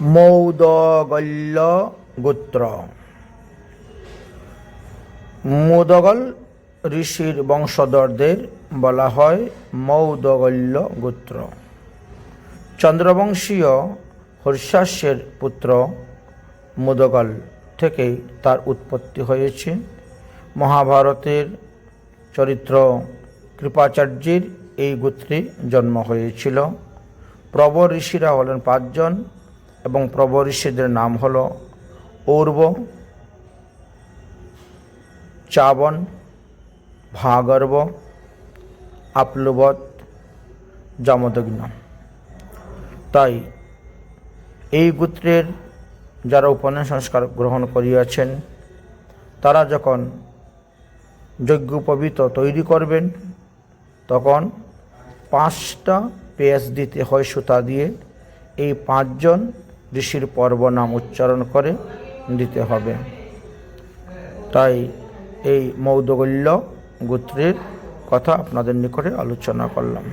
মৌদগল্য গোত্র। মুদগল ঋষির বংশধরদের বলা হয় মৌদগল্য গোত্র। চন্দ্রবংশীয় হর্ষাস্যের পুত্র মুদগল থেকেই তার উৎপত্তি হয়েছে। মহাভারতের চরিত্র কৃপাচার্যের এই গোত্রে জন্ম হয়েছিল। প্রবর ঋষিরা হলেন 5 জন এবং প্রবর ঋষিদের নাম হল ঔর্ব, চাবন, ভাগর্ব, আপ্লুবৎ, জামদগ্ন। তাই এই গোত্রের যারা উপনয়ন সংস্কার গ্রহণ করিয়াছেন তারা যখন যজ্ঞোপবীত তৈরি করবেন তখন 5টা পেঁয়াজ দিতে হয় সুতা দিয়ে। এই 5 জন ঋষির পর্ব নাম উচ্চারণ করে দিতে হবে। তাই এই মৌদগল্য গোত্রের কথা আপনাদের নিকটে আলোচনা করলাম।